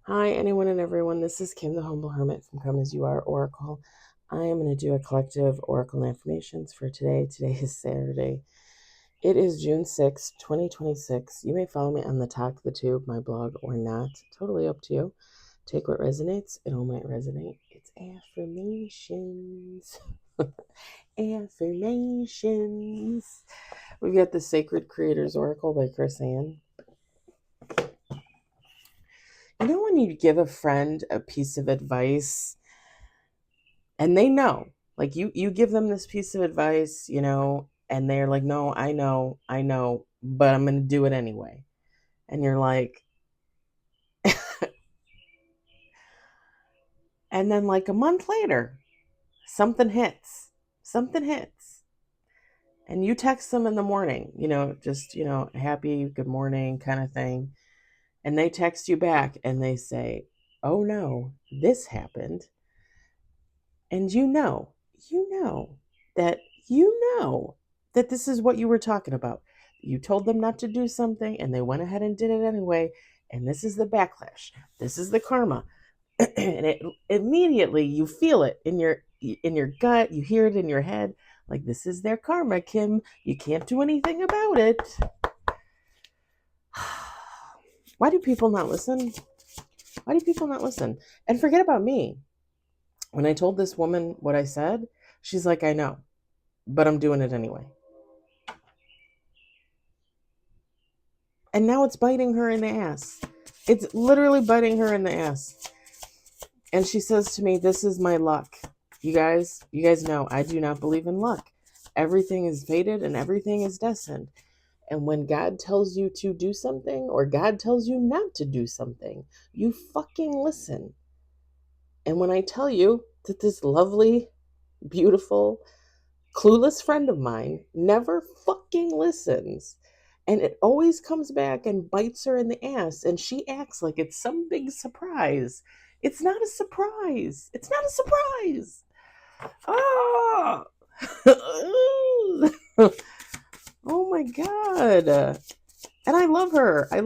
Hi, anyone and everyone. This is Kim, the Humble Hermit from Come As You Are Oracle. I am going to do a collective oracle and affirmations for today. Today is Saturday. It is June 6, 2026. You may follow me on the Talk the Tube, my blog, or not. Totally up to you. Take what resonates. It all might resonate. It's affirmations. Affirmations. We've got the Sacred Creators Oracle by Chris Ann. You know when you give a friend a piece of advice and they know, like you give them this piece of advice, and they're like, no, I know, but I'm going to do it anyway. And you're like, and then like a month later, something hits, and you text them in the morning, just, happy, good morning kind of thing. And they text you back and they say, oh no, this happened. And you know that this is what you were talking about. You told them not to do something and they went ahead and did it anyway. And this is the backlash. This is the karma. And it immediately you feel it in your gut. You hear it in your head. Like, this is their karma, Kim. You can't do anything about it. Why do people not listen? And forget about me. When I told this woman what I said, she's like, I know, but I'm doing it anyway. And now it's biting her in the ass. It's literally biting her in the ass. And she says to me, this is my luck. You guys know I do not believe in luck. Everything is fated and everything is destined. And when God tells you to do something or God tells you not to do something, you fucking listen. And when I tell you that this lovely, beautiful, clueless friend of mine never fucking listens, and it always comes back and bites her in the ass, and she acts like it's some big surprise. It's not a surprise. Ah! Oh my god. And I love her. I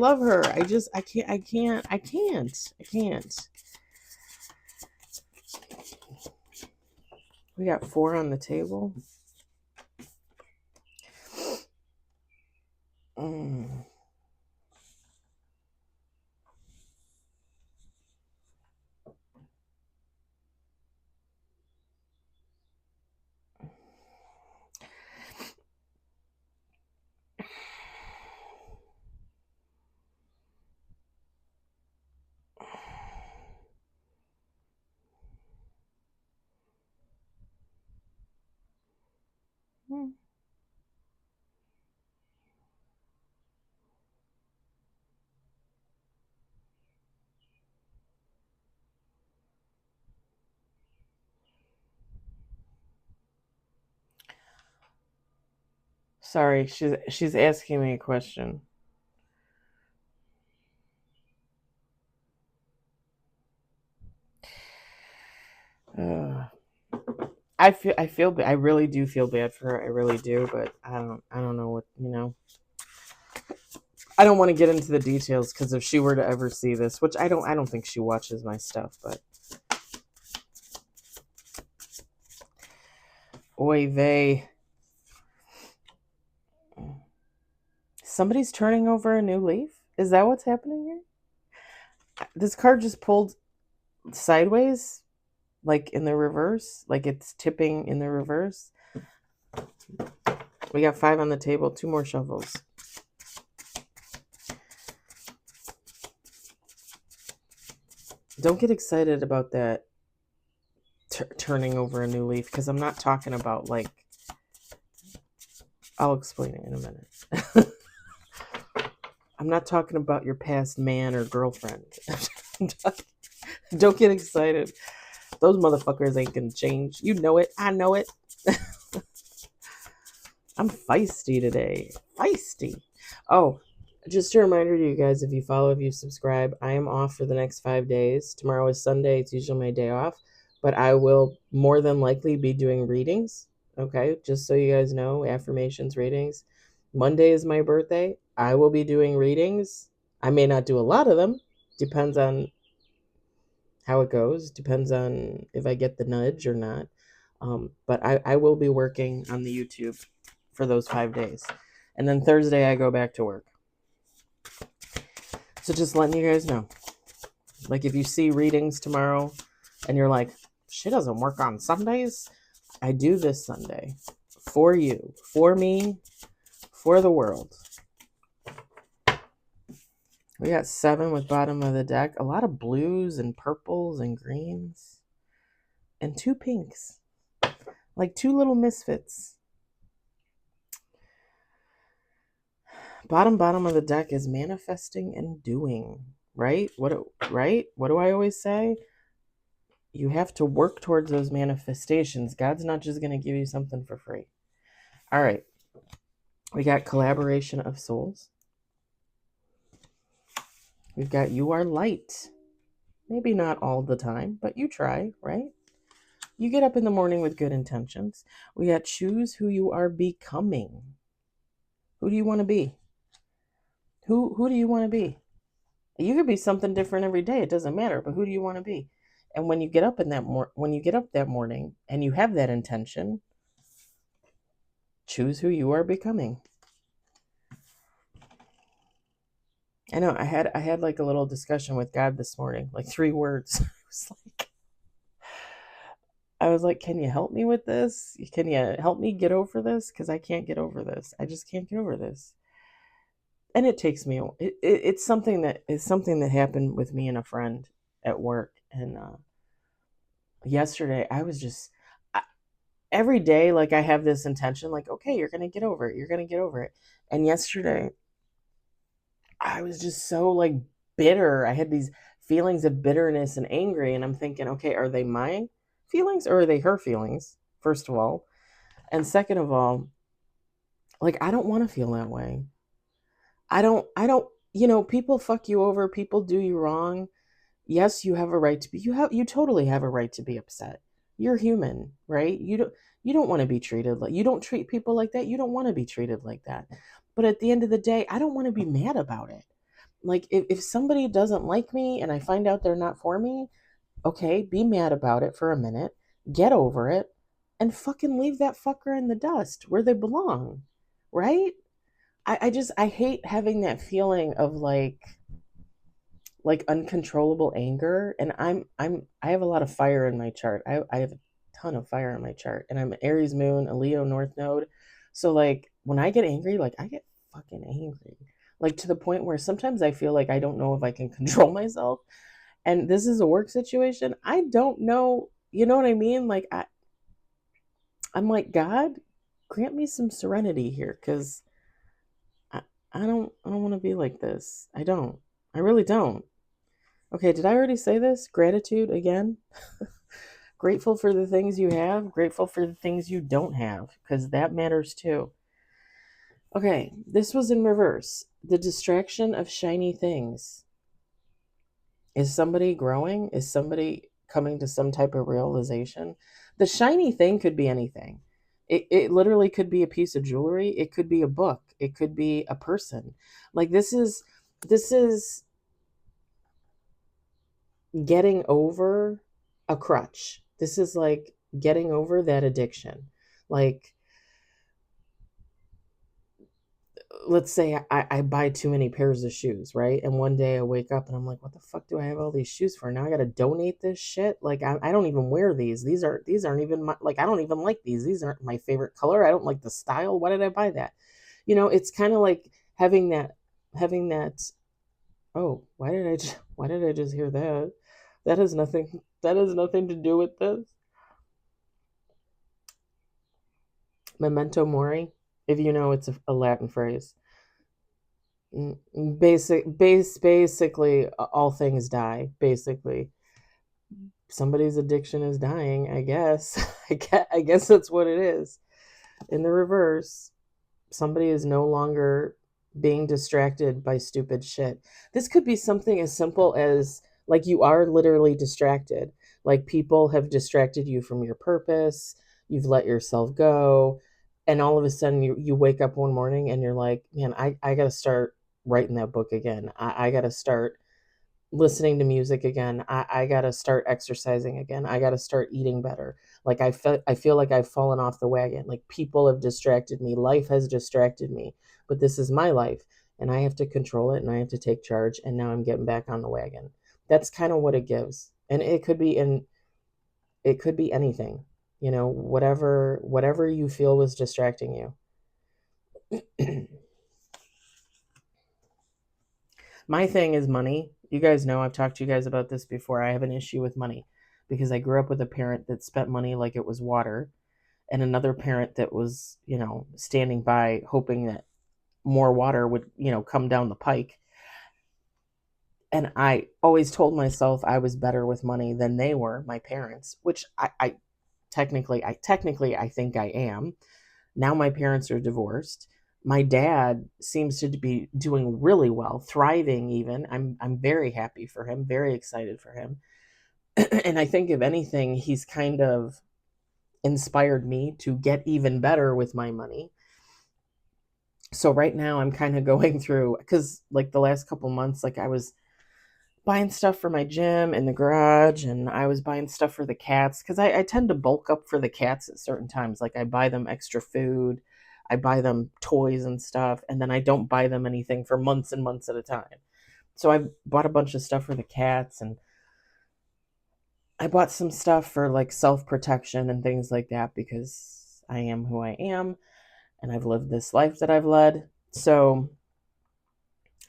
can't. We got 4 on the table. Sorry, she's asking me a question. I really do feel bad for her. I really do, but I don't know what, I don't want to get into the details because if she were to ever see this, which I don't think she watches my stuff, but oy vey. Somebody's turning over a new leaf? Is that what's happening here? This card just pulled sideways, like in the reverse, like it's tipping in the reverse. We got 5 on the table, 2 more shuffles. Don't get excited about that turning over a new leaf, because I'm not talking about, like, I'll explain it in a minute. I'm not talking about your past man or girlfriend. Don't get excited. Those motherfuckers ain't gonna change. You know it. I know it. I'm feisty today. Feisty. Oh, just a reminder to you guys, if you follow, if you subscribe, I am off for the next 5 days. Tomorrow is Sunday. It's usually my day off. But I will more than likely be doing readings. Okay, just so you guys know, affirmations readings. Monday is my birthday. I will be doing readings. I may not do a lot of them. Depends on how it goes. Depends on if I get the nudge or not. But I will be working on the YouTube for those 5 days. And then Thursday I go back to work. So just letting you guys know. Like if you see readings tomorrow and you're like, she doesn't work on Sundays, I do this Sunday for you, for me, for the world. We got 7 with bottom of the deck. A lot of blues and purples and greens. And 2 pinks. Like 2 little misfits. Bottom of the deck is manifesting and doing. Right? What do I always say? You have to work towards those manifestations. God's not just going to give you something for free. All right. We got collaboration of souls. We've got you are light. Maybe not all the time, but you try, right? You get up in the morning with good intentions. We got choose who you are becoming. Who do you want to be? Who do you want to be? You could be something different every day. It doesn't matter, but who do you want to be? And when you get up that morning and you have that intention, choose who you are becoming. I know I had like a little discussion with God this morning, like 3 words. I was like, can you help me with this? Can you help me get over this? Because I can't get over this. I just can't get over this. And it takes me. It's something that happened with me and a friend at work. And yesterday, I was just every day, like I have this intention, like, okay, you're gonna get over it. You're gonna get over it. And yesterday, I was just so like bitter. I had these feelings of bitterness and angry, and I'm thinking, okay, are they my feelings or are they her feelings? First of all, and second of all, like I don't want to feel that way. I don't, people fuck you over, people do you wrong. Yes, you have a right to be, you totally have a right to be upset. You're human, right? You don't want to be treated like, you don't treat people like that. You don't want to be treated like that. But at the end of the day, I don't want to be mad about it. Like if somebody doesn't like me and I find out they're not for me, okay, be mad about it for a minute, get over it, and fucking leave that fucker in the dust where they belong, right? I hate having that feeling of like uncontrollable anger. And I have a lot of fire in my chart. I have a ton of fire in my chart, and I'm an Aries moon, a Leo north node. So like when I get angry, like I get fucking angry, like to the point where sometimes I feel like I don't know if I can control myself. And this is a work situation. I don't know, you know what I mean? Like I'm like, God, grant me some serenity here, because I don't want to be like this. I don't. I really don't. Okay, did I already say this? Gratitude again. Grateful for the things you have, grateful for the things you don't have, because that matters too. Okay, this was in reverse. The distraction of shiny things. Is somebody growing? Is somebody coming to some type of realization? The shiny thing could be anything. It literally could be a piece of jewelry. It could be a book. It could be a person. Like this is getting over a crutch. This is like getting over that addiction. Like, let's say I buy too many pairs of shoes, right? And one day I wake up and I'm like, what the fuck do I have all these shoes for? Now I got to donate this shit. Like, I don't even wear these. These aren't even my, like, I don't even like these. These aren't my favorite color. I don't like the style. Why did I buy that? It's kind of like having that, oh, why did I just hear that? That has nothing to do with this. Memento mori, if you know, it's a Latin phrase. Basically, all things die. Basically, somebody's addiction is dying. I guess. I guess that's what it is. In the reverse, somebody is no longer being distracted by stupid shit. This could be something as simple as like you are literally distracted. Like people have distracted you from your purpose. You've let yourself go. And all of a sudden you wake up one morning and you're like, man, I got to start writing that book again. I got to start listening to music again. I gotta start exercising again. I gotta start eating better. Like I feel like I've fallen off the wagon. Like people have distracted me. Life has distracted me. But this is my life, and I have to control it, and I have to take charge. And now I'm getting back on the wagon. That's kind of what it gives, and it could be anything. You know, whatever you feel was distracting you. My thing is money. You guys know I've talked to you guys about this before. I have an issue with money because I grew up with a parent that spent money like it was water, and another parent that was, standing by hoping that more water would, come down the pike. And I always told myself I was better with money than they were, my parents, which I technically I think I am. Now my parents are divorced. My dad seems to be doing really well, thriving even. I'm very happy for him, very excited for him. And I think if anything, he's kind of inspired me to get even better with my money. So right now I'm kind of going through, cuz like the last couple months, like I was buying stuff for my gym in the garage, and I was buying stuff for the cats because I tend to bulk up for the cats at certain times. Like I buy them extra food, I buy them toys and stuff, and then I don't buy them anything for months and months at a time. So I bought a bunch of stuff for the cats, and I bought some stuff for like self protection and things like that because I am who I am and I've lived this life that I've led. So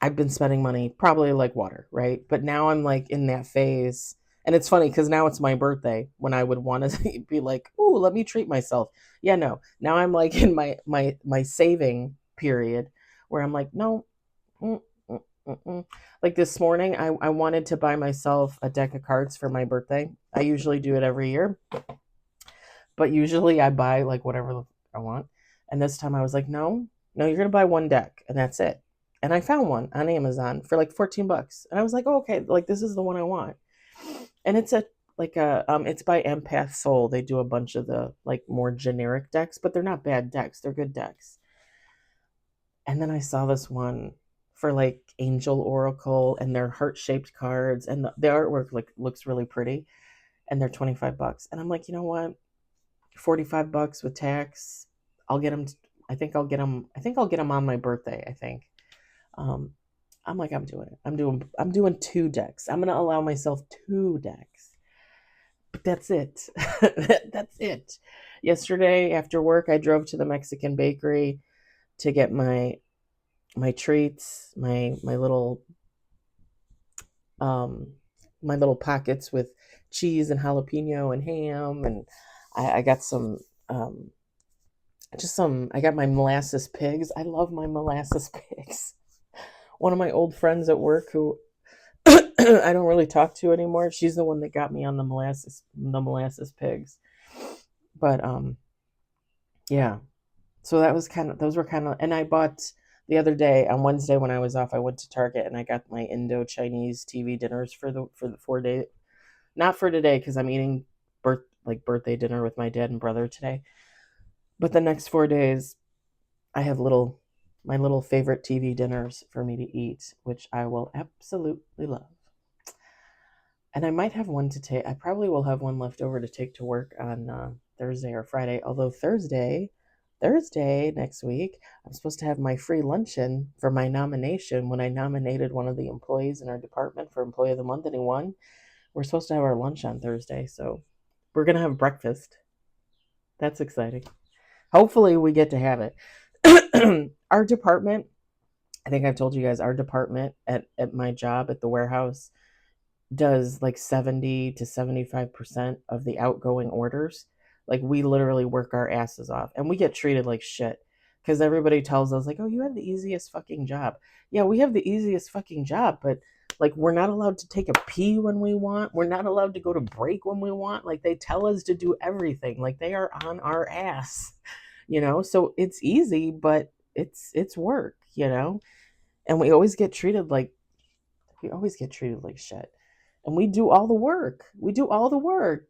I've been spending money probably like water, right? But now I'm like in that phase. And it's funny because now it's my birthday when I would want to be like, "Ooh, let me treat myself." Yeah, no. Now I'm like in my saving period where I'm like, "No." mm, mm, mm, mm." Like this morning, I wanted to buy myself a deck of cards for my birthday. I usually do it every year, but usually I buy like whatever I want. And this time I was like, no, no, you're gonna buy one deck and that's it. And I found one on Amazon for like 14 bucks. And I was like, oh, okay, like this is the one I want. And it's by Empath Soul. They do a bunch of the like more generic decks, but they're not bad decks. They're good decks. And then I saw this one for like Angel Oracle, and they're heart-shaped cards, and the artwork like looks really pretty, and they're 25 bucks. And I'm like, you know what? 45 bucks with tax. I'll get them. I think I'll get them. I think I'll get them on my birthday. I think. Um, I'm like, I'm doing it. I'm doing two decks. I'm gonna allow myself two decks. But that's it. That's it. Yesterday after work, I drove to the Mexican bakery to get my treats, um my little pockets with cheese and jalapeno and ham, and I got some I got my molasses pigs. I love my molasses pigs. One of my old friends at work who I don't really talk to anymore, she's the one that got me on the molasses pigs. But yeah. So that was kind of those were kind of and I bought the other day on Wednesday when I was off, I went to Target and I got my Indo-Chinese TV dinners for the 4 day. Not for today because I'm eating birthday dinner with my dad and brother today. But the next 4 days I have my little favorite TV dinners for me to eat, which I will absolutely love. And I might have one to take. I probably will have one left over to take to work on Thursday or Friday. Although Thursday next week, I'm supposed to have my free luncheon for my nomination when I nominated one of the employees in our department for Employee of the Month and he won. We're supposed to have our lunch on Thursday, so we're gonna have breakfast. That's exciting. Hopefully, we get to have it. Our department, I think I've told you guys, our department at my job at the warehouse does like 70 to 75% of the outgoing orders. Like we literally work our asses off and we get treated like shit because everybody tells us like, oh, you have the easiest fucking job. Yeah, we have the easiest fucking job, but like we're not allowed to take a pee when we want. We're not allowed to go to break when we want. Like they tell us to do everything. Like they are on our ass, So it's easy, but it's work, And we always get treated like shit. And we do all the work. We do all the work.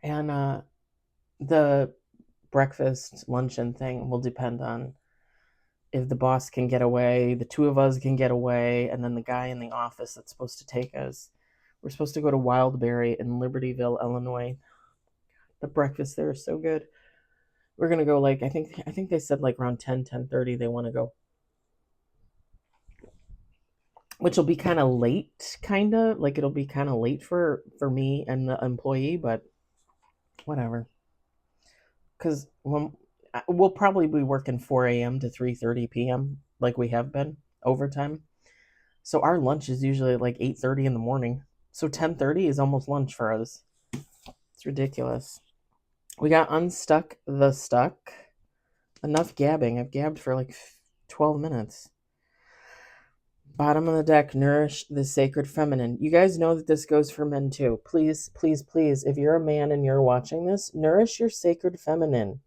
And the breakfast, luncheon thing will depend on if the boss can get away, the two of us can get away, and then the guy in the office that's supposed to take us. We're supposed to go to Wildberry in Libertyville, Illinois. The breakfast there is so good. We're gonna go like I think they said like around 10:30 they want to go, which will be kind of late, kind of like it'll be kind of late for me and the employee, but whatever. Because we'll probably be working 4 a.m. to 3:30 p.m. like we have been overtime. So our lunch is usually like 8:30 in the morning. So 10:30 is almost lunch for us. It's ridiculous. We got unstuck the stuck. Enough gabbing. I've gabbed for like 12 minutes. Bottom of the deck, nourish the sacred feminine. You guys know that this goes for men too. Please, please, please, if you're a man and you're watching this, nourish your sacred feminine.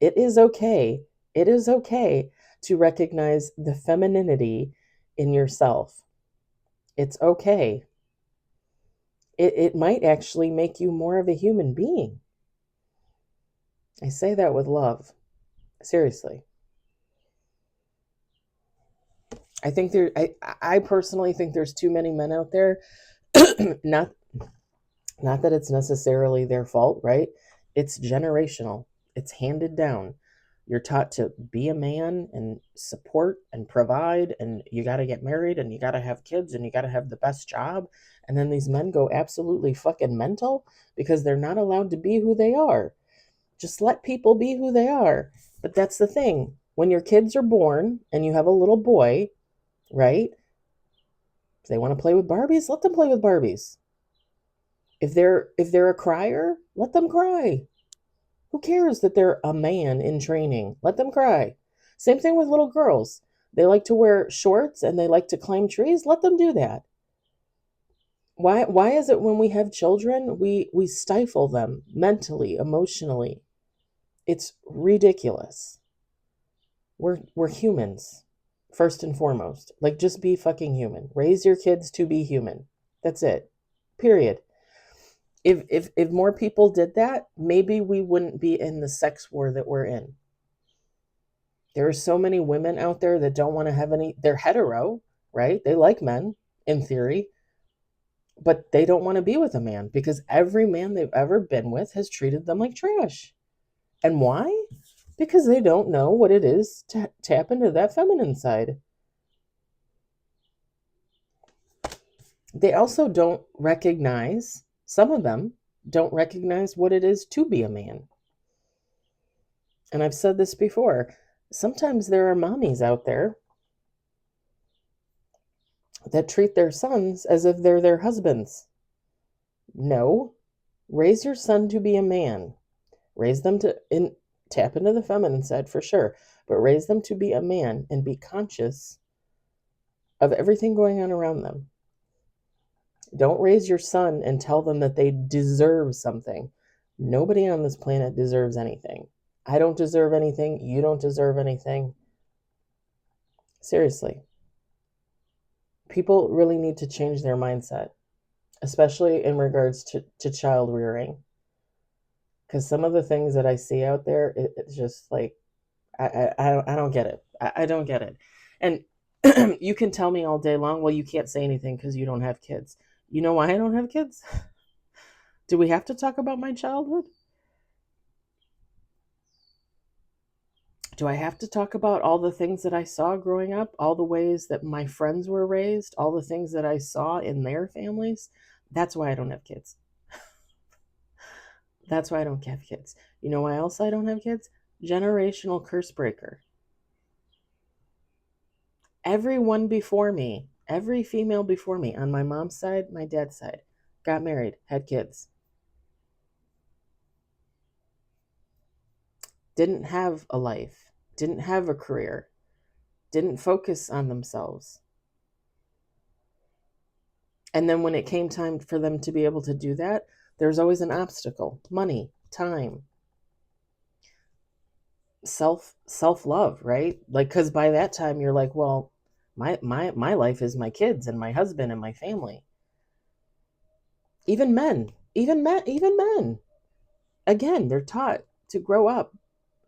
It is okay. It is okay to recognize the femininity in yourself. It's okay. It might actually make you more of a human being. I say that with love. Seriously. I personally think there's too many men out there. not that it's necessarily their fault, right? It's generational. It's handed down. You're taught to be a man and support and provide, and you got to get married and you got to have kids and you got to have the best job. And then these men go absolutely fucking mental because they're not allowed to be who they are. Just let people be who they are. But that's the thing. When your kids are born and you have a little boy, right? If they want to play with Barbies, let them play with Barbies. If they're a crier, let them cry. Who cares that they're a man in training? Let them cry. Same thing with little girls. They like to wear shorts and they like to climb trees. Let them do that. Why is it when we have children, we stifle them mentally, emotionally? It's ridiculous. We're humans, first and foremost. Like, just be fucking human. Raise your kids to be human. That's it. Period. If more people did that, maybe we wouldn't be in the sex war that we're in. There are so many women out there that don't want to have any. They're hetero, right? They like men, in theory, but they don't want to be with a man because every man they've ever been with has treated them like trash. And why? Because they don't know what it is to tap into that feminine side. They also don't recognize, some of them don't recognize what it is to be a man. And I've said this before. Sometimes there are mommies out there that treat their sons as if they're their husbands. No. Raise your son to be a man. Raise them to tap into the feminine side for sure, but raise them to be a man and be conscious of everything going on around them. Don't raise your son and tell them that they deserve something. Nobody on this planet deserves anything. I don't deserve anything. You don't deserve anything. Seriously. People really need to change their mindset, especially in regards to child rearing. Because some of the things that I see out there, it's just like, I don't get it. I don't get it. And you can tell me all day long, well, you can't say anything because you don't have kids. You know why I don't have kids? Do we have to talk about my childhood? Do I have to talk about all the things that I saw growing up, all the ways that my friends were raised, all the things that I saw in their families? That's why I don't have kids. That's why I don't have kids. You know why else I don't have kids? Generational curse breaker. Everyone before me, every female before me, on my mom's side, my dad's side, got married, had kids. Didn't have a life, didn't have a career, didn't focus on themselves. And then when it came time for them to be able to do that, there's always an obstacle: money, time, self-love, right? Like, because by that time you're like, well, my life is my kids and my husband and my family. Even men, again, they're taught to grow up,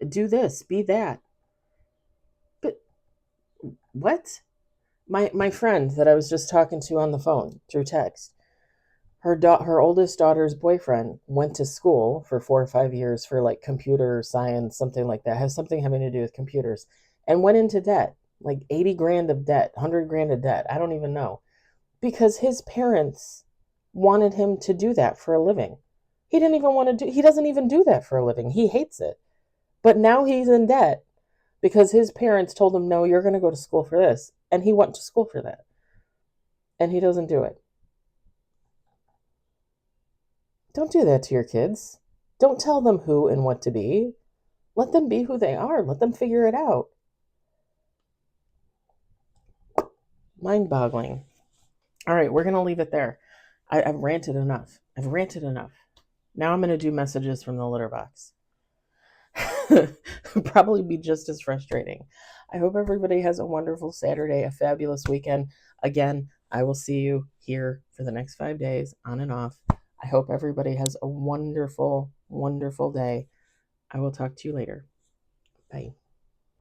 do this, be that. But What? My friend that I was just talking to on the phone through text, her oldest daughter's boyfriend went to school for 4 or 5 years for like computer science, something like that, has something having to do with computers, and went into debt, like 80 grand of debt, 100 grand of debt. I don't even know. Because his parents wanted him to do that for a living. He doesn't even do that for a living. He hates it. But now he's in debt because his parents told him, no, you're going to go to school for this. And he went to school for that. And he doesn't do it. Don't do that to your kids. Don't tell them who and what to be. Let them be who they are. Let them figure it out. Mind boggling. All right, we're going to leave it there. I've ranted enough. Now I'm going to do messages from the litter box. Probably be just as frustrating. I hope everybody has a wonderful Saturday, a fabulous weekend. Again, I will see you here for the next 5 days, on and off. I hope everybody has a wonderful, wonderful day. I will talk to you later. Bye.